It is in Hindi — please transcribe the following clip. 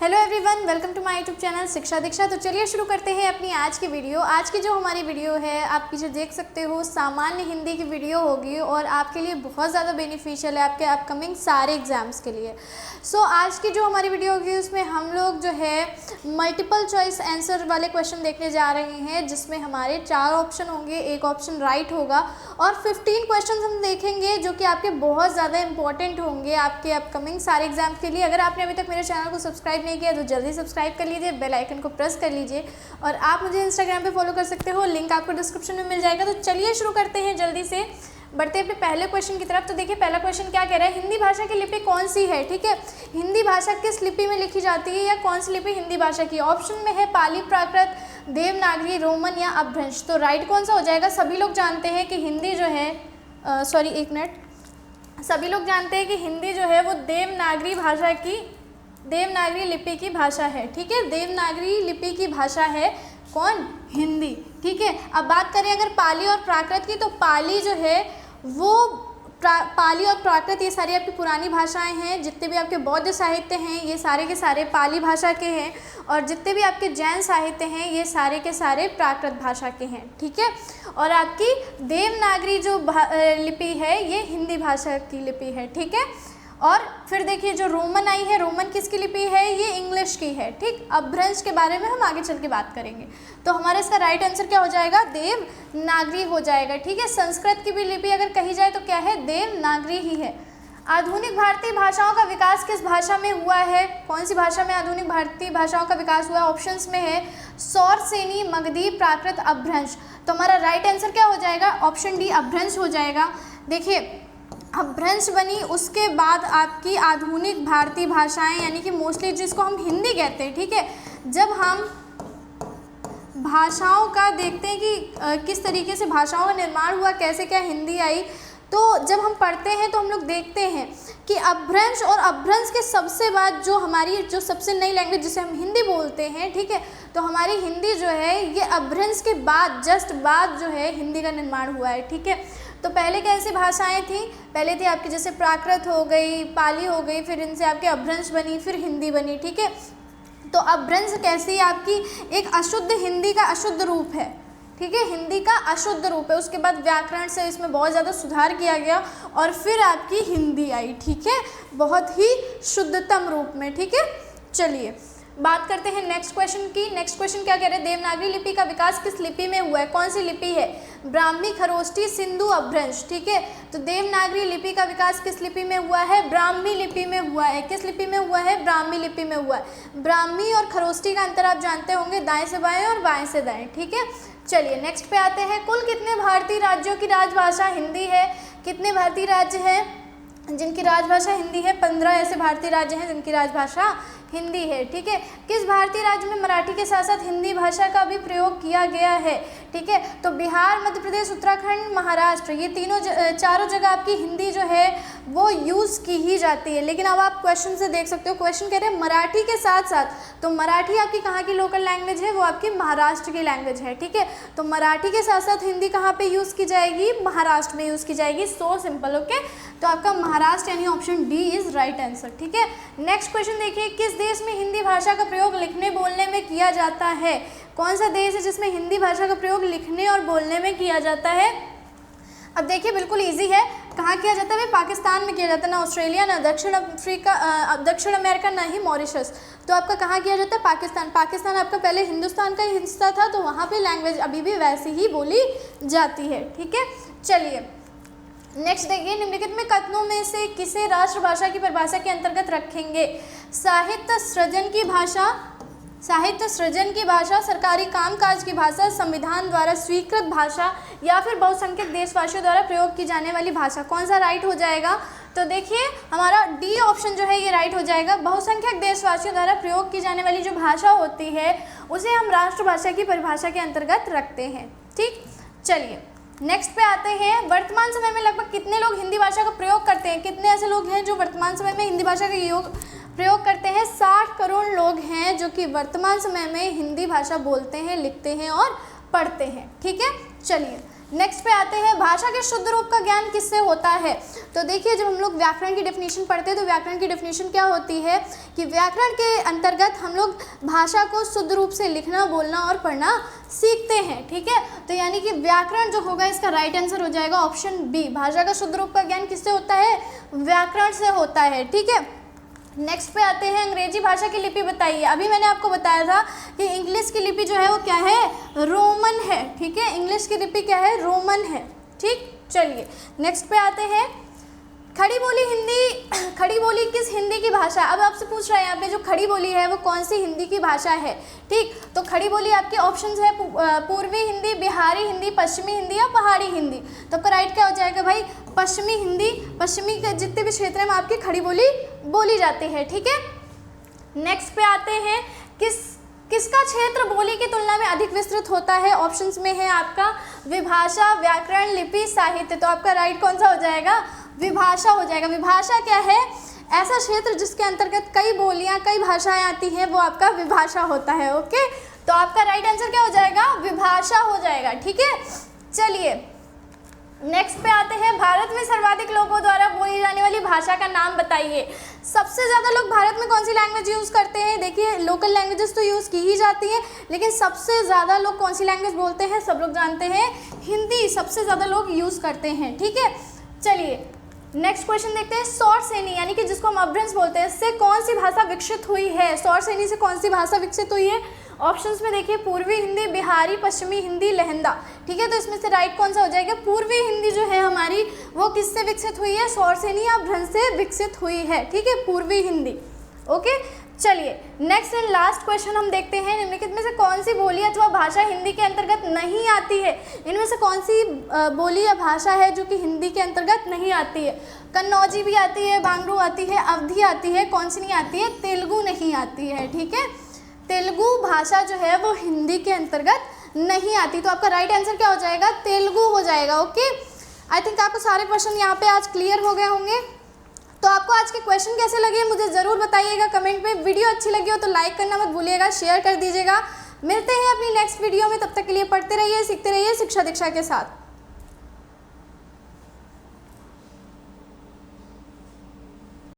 Hello everyone, welcome to my YouTube channel Shiksha Diksha. तो चलिए शुरू करते हैं अपनी आज की वीडियो। आज की जो हमारी वीडियो है, आप पीछे देख सकते हो, सामान्य हिंदी की वीडियो होगी और आपके लिए बहुत ज़्यादा बेनिफिशियल है आपके अपकमिंग सारे एग्जाम्स के लिए। आज की जो हमारी वीडियो होगी उसमें हम लोग जो है मल्टीपल चॉइस आंसर वाले क्वेश्चन देखने जा रहे हैं, जिसमें हमारे 4 ऑप्शन होंगे, एक ऑप्शन राइट होगा और 15 क्वेश्चन हम देखेंगे जो कि आपके बहुत ज़्यादा इंपॉर्टेंट होंगे आपके अपकमिंग सारे एग्जाम के लिए। अगर आपने अभी तक मेरे चैनल को सब्सक्राइब नहीं किया तो जल्दी सब्सक्राइब कर लीजिए, बेल आइकन को प्रेस कर लीजिए और आप मुझे इंस्टाग्राम पे फॉलो कर सकते हो, लिंक आपको डिस्क्रिप्शन में मिल जाएगा। तो चलिए शुरू करते हैं, जल्दी से बढ़ते हैं अपने पहले क्वेश्चन की तरफ। तो देखिए पहला क्वेश्चन क्या कह रहा है, हिंदी भाषा की लिपि कौन सी है। ठीक है, हिंदी भाषा किस लिपि में लिखी जाती है या कौन सी लिपि हिंदी भाषा की। ऑप्शन में है पाली, प्राकृत, देवनागरी, रोमन या अपभ्रंश। तो राइट कौन सा हो जाएगा। सभी लोग जानते हैं कि हिंदी जो है सभी लोग जानते हैं कि हिंदी जो है वो देवनागरी लिपि की भाषा है। ठीक है, देवनागरी लिपि की भाषा है कौन, हिंदी। ठीक है, अब बात करें अगर पाली और प्राकृत की, तो पाली जो है वो पाली और प्राकृत ये सारी आपकी पुरानी भाषाएं हैं। जितने भी आपके बौद्ध साहित्य हैं ये सारे के सारे पाली भाषा के हैं और जितने भी आपके जैन साहित्य हैं ये सारे के सारे प्राकृत भाषा के हैं। ठीक है, और आपकी देवनागरी जो लिपि है ये हिंदी भाषा की लिपि है। ठीक है, और फिर देखिए जो रोमन आई है, रोमन किसकी लिपि है, ये इंग्लिश की है। ठीक, अपभ्रंश के बारे में हम आगे चल के बात करेंगे। तो हमारा इसका राइट आंसर क्या हो जाएगा, देवनागरी हो जाएगा। ठीक है, संस्कृत की भी लिपि अगर कही जाए तो क्या है, देवनागरी ही है। आधुनिक भारतीय भाषाओं का विकास किस भाषा में हुआ है, कौन सी भाषा में आधुनिक भारतीय भाषाओं का विकास हुआ है। ऑप्शंस में है सौरसेनी, मगधी, प्राकृत, अपभ्रंश। तो हमारा राइट आंसर क्या हो जाएगा, ऑप्शन डी अपभ्रंश हो जाएगा। देखिए अपभ्रंश बनी, उसके बाद आपकी आधुनिक भारतीय भाषाएं यानी कि मोस्टली जिसको हम हिंदी कहते हैं। ठीक है, जब हम भाषाओं का देखते हैं कि किस तरीके से भाषाओं का निर्माण हुआ, कैसे क्या हिंदी आई, तो जब हम पढ़ते हैं तो हम लोग देखते हैं कि अपभ्रंश और अपभ्रंश के सबसे बाद जो हमारी जो सबसे नई लैंग्वेज जिसे हम हिंदी बोलते हैं। ठीक है, तो हमारी हिंदी जो है ये अपभ्रंश के बाद जस्ट बाद जो है हिंदी का निर्माण हुआ है। ठीक है, तो पहले कैसी भाषाएं थी, पहले थी आपकी जैसे प्राकृत हो गई, पाली हो गई, फिर इनसे आपके अपभ्रंश बनी, फिर हिंदी बनी। ठीक है, तो अपभ्रंश कैसी आपकी एक अशुद्ध हिंदी का अशुद्ध रूप है। ठीक है, हिंदी का अशुद्ध रूप है। उसके बाद व्याकरण से इसमें बहुत ज़्यादा सुधार किया गया और फिर आपकी हिंदी आई। ठीक है, बहुत ही शुद्धतम रूप में। ठीक है, चलिए बात करते हैं नेक्स्ट क्वेश्चन की। नेक्स्ट क्वेश्चन क्या कह रहे हैं, देवनागरी लिपि का विकास किस लिपि में हुआ है, कौन सी लिपि है, ब्राह्मी, खरोष्ठी, सिंधु, अपभ्रंश। ठीक है, तो देवनागरी लिपि का विकास किस लिपि में हुआ है, ब्राह्मी लिपि में हुआ है। किस लिपि में हुआ है, ब्राह्मी लिपि में हुआ है। ब्राह्मी और खरोष्ठी का अंतर आप जानते होंगे, दाएं से बाएं और बाएं से दाएं। ठीक है, चलिए नेक्स्ट पे आते हैं। कुल कितने भारतीय राज्यों की राजभाषा हिंदी है, कितने भारतीय राज्य हैं जिनकी राजभाषा हिंदी है। 15 ऐसे भारतीय राज्य हैं जिनकी राजभाषा हिंदी है। ठीक है, किस भारतीय राज्य में मराठी के साथ साथ हिंदी भाषा का भी प्रयोग किया गया है। ठीक है, तो बिहार, मध्य प्रदेश, उत्तराखंड, महाराष्ट्र, ये चारों जगह आपकी हिंदी जो है वो यूज़ की ही जाती है। लेकिन अब आप क्वेश्चन से देख सकते हो, क्वेश्चन कह रहे हैं मराठी के साथ साथ, तो मराठी आपकी कहाँ की लोकल लैंग्वेज है, वो आपकी महाराष्ट्र की लैंग्वेज है। ठीक है, तो मराठी के साथ साथ हिंदी कहाँ पे यूज़ की जाएगी, महाराष्ट्र में यूज़ की जाएगी। So simple. ओके, तो आपका महाराष्ट्र यानी option D is right answer. ठीक है, नेक्स्ट क्वेश्चन देखिए, किस देश में हिंदी भाषा का प्रयोग लिखने बोलने में किया जाता है। कौन सा देश है जिसमें हिंदी भाषा का प्रयोग लिखने और बोलने में किया जाता है। अब देखिए बिल्कुल इजी है, कहाँ किया जाता है, पाकिस्तान में किया जाता है, ना ऑस्ट्रेलिया, ना दक्षिण अमेरिका, ना ही मॉरिशस। तो आपका कहाँ किया जाता है, पाकिस्तान। पाकिस्तान आपका पहले हिंदुस्तान का हिस्सा था, तो वहाँ पे लैंग्वेज अभी भी वैसी ही बोली जाती है। ठीक है, चलिए नेक्स्ट देखिए, निम्नलिखित में कथनों में से किसे राष्ट्रभाषा की परिभाषा के अंतर्गत रखेंगे। साहित्य सृजन की भाषा, सरकारी कामकाज की भाषा, संविधान द्वारा स्वीकृत भाषा या फिर बहुसंख्यक देशवासियों द्वारा प्रयोग की जाने वाली भाषा। कौन सा राइट हो जाएगा, तो देखिए हमारा डी ऑप्शन जो है ये राइट हो जाएगा। बहुसंख्यक देशवासियों द्वारा प्रयोग की जाने वाली जो भाषा होती है उसे हम राष्ट्रभाषा की परिभाषा के अंतर्गत रखते हैं। ठीक, चलिए नेक्स्ट पे आते हैं। वर्तमान समय में लगभग कितने लोग हिंदी भाषा का प्रयोग करते हैं, कितने ऐसे लोग हैं जो वर्तमान समय में हिंदी भाषा का प्रयोग करते हैं। 60 करोड़ लोग हैं जो कि वर्तमान समय में हिंदी भाषा बोलते हैं, लिखते हैं और पढ़ते हैं। ठीक है, चलिए नेक्स्ट पे आते हैं, भाषा के शुद्ध रूप का ज्ञान किससे होता है। तो देखिए जब हम लोग व्याकरण की डेफिनेशन पढ़ते हैं तो व्याकरण की डेफिनेशन क्या होती है कि व्याकरण के अंतर्गत हम लोग भाषा को शुद्ध रूप से लिखना, बोलना और पढ़ना सीखते हैं। ठीक है, तो यानी कि व्याकरण जो होगा इसका राइट आंसर हो जाएगा ऑप्शन बी। भाषा का शुद्ध रूप का ज्ञान किससे होता है, व्याकरण से होता है। ठीक है, नेक्स्ट पे आते हैं, अंग्रेजी भाषा की लिपि बताइए। अभी मैंने आपको बताया था कि इंग्लिश की लिपि जो है वो क्या है, रोमन है। ठीक है, इंग्लिश की लिपि क्या है, रोमन है। ठीक, चलिए नेक्स्ट पे आते हैं, खड़ी बोली हिंदी, खड़ी बोली किस हिंदी की भाषा। अब आपसे पूछ रहा है यहाँ पे जो खड़ी बोली है वो कौन सी हिंदी की भाषा है। ठीक, तो खड़ी बोली आपके ऑप्शंस है पूर्वी हिंदी, बिहारी हिंदी, पश्चिमी हिंदी या पहाड़ी हिंदी। तो आपका राइट क्या हो जाएगा भाई, पश्चिमी हिंदी। पश्चिमी के जितने भी क्षेत्र में आपकी खड़ी बोली बोली जाती है। ठीक है, नेक्स्ट पे आते हैं, किसका क्षेत्र बोली की तुलना में अधिक विस्तृत होता है। ऑप्शंस में है आपका विभाषा, व्याकरण, लिपि, साहित्य। तो आपका राइट कौन सा हो जाएगा, विभाषा हो जाएगा। विभाषा क्या है, ऐसा क्षेत्र जिसके अंतर्गत कई बोलियां, कई भाषाएं आती हैं, वो आपका विभाषा होता है। ओके, तो आपका राइट आंसर क्या हो जाएगा, विभाषा हो जाएगा। ठीक है, चलिए नेक्स्ट पे आते हैं, भारत में सर्वाधिक लोगों द्वारा बोली जाने वाली भाषा का नाम बताइए। सबसे ज़्यादा लोग भारत में कौन सी लैंग्वेज यूज़ करते हैं। देखिए लोकल लैंग्वेजेस तो यूज़ की ही जाती हैं, लेकिन सबसे ज़्यादा लोग कौन सी लैंग्वेज बोलते हैं, सब लोग जानते हैं हिंदी सबसे ज़्यादा लोग यूज़ करते हैं। ठीक है, चलिए नेक्स्ट क्वेश्चन देखते हैं, सौर सेनी यानी कि जिसको हम अपभ्रंश बोलते हैं, इससे कौन सी भाषा विकसित हुई है। सौर सेनी से कौन सी भाषा विकसित हुई है। ऑप्शंस में देखिए पूर्वी हिंदी, बिहारी, पश्चिमी हिंदी, लहंदा। ठीक है, तो इसमें से राइट कौन सा हो जाएगा, पूर्वी हिंदी जो है हमारी वो किससे विकसित हुई है, सौर सेनी या अपभ्रंश से विकसित हुई है। ठीक है, पूर्वी हिंदी। ओके, चलिए नेक्स्ट एंड लास्ट क्वेश्चन हम देखते हैं, निम्नलिखित में से कौन सी बोली अथवा भाषा हिंदी के अंतर्गत नहीं आती है। इनमें से कौन सी बोली या भाषा है जो कि हिंदी के अंतर्गत नहीं आती है। कन्नौजी भी आती है, बांग्रू आती है, अवधी आती है, कौन सी नहीं आती है, तेलुगु नहीं आती है। ठीक है, तेलुगु भाषा जो है वो हिंदी के अंतर्गत नहीं आती। तो आपका राइट आंसर क्या हो जाएगा, तेलुगु हो जाएगा। ओके, आई थिंक आपको सारे क्वेश्चन यहाँ पे आज क्लियर हो गए होंगे। तो आपको आज के क्वेश्चन कैसे लगे मुझे ज़रूर बताइएगा कमेंट में। वीडियो अच्छी लगी हो तो लाइक करना मत भूलिएगा, शेयर कर दीजिएगा। मिलते हैं अपनी नेक्स्ट वीडियो में, तब तक के लिए पढ़ते रहिए, सीखते रहिए शिक्षा दीक्षा के साथ।